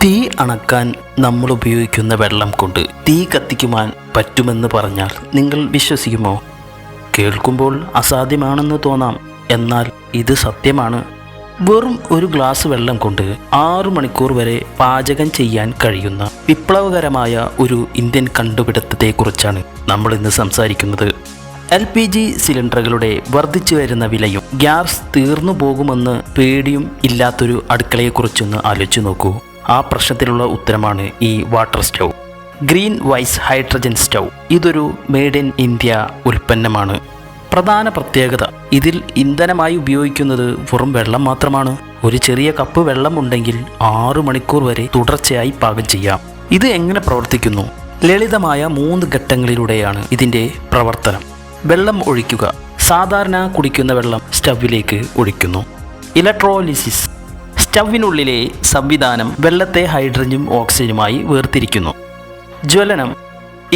തീ അണക്കാൻ നമ്മൾ ഉപയോഗിക്കുന്ന വെള്ളം കൊണ്ട് തീ കത്തിക്കുവാൻ പറ്റുമെന്ന് പറഞ്ഞാൽ നിങ്ങൾ വിശ്വസിക്കുമോ? കേൾക്കുമ്പോൾ അസാധ്യമാണെന്ന് തോന്നാം, എന്നാൽ ഇത് സത്യമാണ്. വെറും ഒരു ഗ്ലാസ് വെള്ളം കൊണ്ട് 6 മണിക്കൂർ വരെ പാചകം ചെയ്യാൻ കഴിയുന്ന വിപ്ലവകരമായ ഒരു ഇന്ത്യൻ കണ്ടുപിടുത്തത്തെക്കുറിച്ചാണ് നമ്മൾ ഇന്ന് സംസാരിക്കുന്നത്. LPG സിലിണ്ടറുകളുടെ വർദ്ധിച്ചു വരുന്ന വിലയും ഗ്യാസ് തീർന്നു പോകുമെന്ന് പേടിയും ഇല്ലാത്തൊരു അടുക്കളയെക്കുറിച്ചൊന്ന് ആലോചിച്ച് നോക്കൂ. ആ പ്രശ്നത്തിലുള്ള ഉത്തരമാണ് ഈ water stove. Green wise hydrogen stove. ഇതൊരു മെയ്ഡ് ഇൻ ഇന്ത്യ ഉൽപ്പന്നമാണ്. പ്രധാന പ്രത്യേകത, ഇതിൽ ഇന്ധനമായി ഉപയോഗിക്കുന്നത് വെറും വെള്ളം മാത്രമാണ്. ഒരു ചെറിയ കപ്പ് വെള്ളം ഉണ്ടെങ്കിൽ 6 മണിക്കൂർ വരെ തുടർച്ചയായി പാകം ചെയ്യാം. ഇത് എങ്ങനെ പ്രവർത്തിക്കുന്നു? ലളിതമായ 3 ഘട്ടങ്ങളിലൂടെയാണ് ഇതിൻ്റെ പ്രവർത്തനം. വെള്ളം ഒഴിക്കുക. സാധാരണ കുടിക്കുന്ന വെള്ളം സ്റ്റൗവിലേക്ക് ഒഴിക്കുന്നു. ഇലക്ട്രോലിസിസ്. സ്റ്റൗവിനുള്ളിലെ സംവിധാനം വെള്ളത്തെ ഹൈഡ്രജനും ഓക്സിജനുമായി വേർതിരിക്കുന്നു. ജ്വലനം.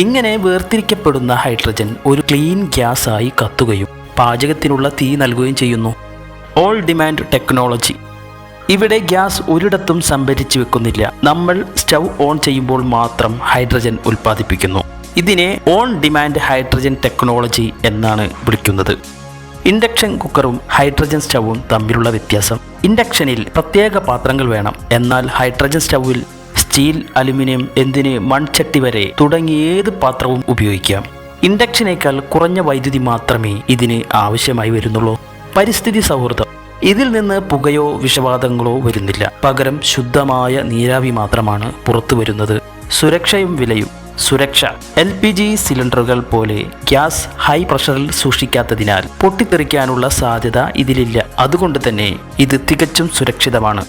ഇങ്ങനെ വേർതിരിക്കപ്പെടുന്ന ഹൈഡ്രജൻ ഒരു ക്ലീൻ ഗ്യാസായി കത്തുകയും പാചകത്തിനുള്ള തീ നൽകുകയും ചെയ്യുന്നു. All demand technology. ഇവിടെ ഗ്യാസ് ഒരിടത്തും സംഭരിച്ചു വെക്കുന്നില്ല. നമ്മൾ സ്റ്റൗ ഓൺ ചെയ്യുമ്പോൾ മാത്രം ഹൈഡ്രജൻ ഉൽപ്പാദിപ്പിക്കുന്നു. ഇതിനെ ഓൺ ഡിമാൻഡ് ഹൈഡ്രജൻ ടെക്നോളജി എന്നാണ് വിളിക്കുന്നത്. ഇൻഡക്ഷൻ കുക്കറും ഹൈഡ്രജൻ സ്റ്റൗവും തമ്മിലുള്ള വ്യത്യാസം. ഇൻഡക്ഷനിൽ പ്രത്യേക പാത്രങ്ങൾ വേണം, എന്നാൽ ഹൈഡ്രജൻ സ്റ്റൗവിൽ സ്റ്റീൽ, അലുമിനിയം, എന്തിന് മൺചട്ടി വരെ തുടങ്ങി ഏത് പാത്രവും ഉപയോഗിക്കാം. ഇൻഡക്ഷനേക്കാൾ കുറഞ്ഞ വൈദ്യുതി മാത്രമേ ഇതിന് ആവശ്യമായി വരുന്നുള്ളൂ. പരിസ്ഥിതി സൗഹൃദം. ഇതിൽ നിന്ന് പുകയോ വിഷവാതകങ്ങളോ വരുന്നില്ല, പകരം ശുദ്ധമായ നീരാവി മാത്രമാണ് പുറത്തു വരുന്നത്. സുരക്ഷയും വിലയും. സുരക്ഷ. LPG സിലിണ്ടറുകൾ പോലെ ഗ്യാസ് ഹൈ പ്രഷറിൽ സൂക്ഷിക്കാത്തതിനാൽ പൊട്ടിത്തെറിക്കാനുള്ള സാധ്യത ഇതിലില്ല. അതുകൊണ്ട് തന്നെ ഇത് തികച്ചും സുരക്ഷിതമാണ്.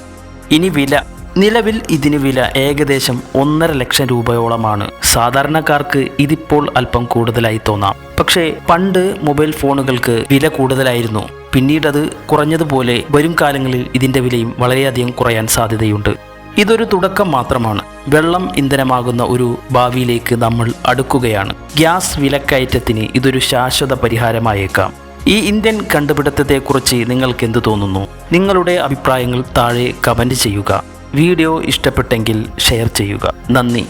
ഇനി വില. നിലവിൽ ഇതിന് വില ഏകദേശം 1.5 ലക്ഷം രൂപയോളമാണ്. സാധാരണക്കാർക്ക് ഇതിപ്പോൾ അല്പം കൂടുതലായി തോന്നാം, പക്ഷേ പണ്ട് മൊബൈൽ ഫോണുകൾക്ക് വില കൂടുതലായിരുന്നു. പിന്നീടത് കുറഞ്ഞതുപോലെ വരും കാലങ്ങളിൽ ഇതിൻ്റെ വിലയും വളരെയധികം കുറയാൻ സാധ്യതയുണ്ട്. ഇതൊരു തുടക്കം മാത്രമാണ്. വെള്ളം ഇന്ധനമാകുന്ന ഒരു ഭാവിയിലേക്ക് നമ്മൾ അടുക്കുകയാണ്. ഗ്യാസ് വിലക്കയറ്റത്തിന് ഇതൊരു ശാശ്വത പരിഹാരമായേക്കാം. ഈ ഇന്ത്യൻ കണ്ടുപിടുത്തത്തെക്കുറിച്ച് നിങ്ങൾക്ക് എന്ത് തോന്നുന്നു? നിങ്ങളുടെ അഭിപ്രായങ്ങൾ താഴെ കമൻറ്റ് ചെയ്യുക. വീഡിയോ ഇഷ്ടപ്പെട്ടെങ്കിൽ ഷെയർ ചെയ്യുക. നന്ദി.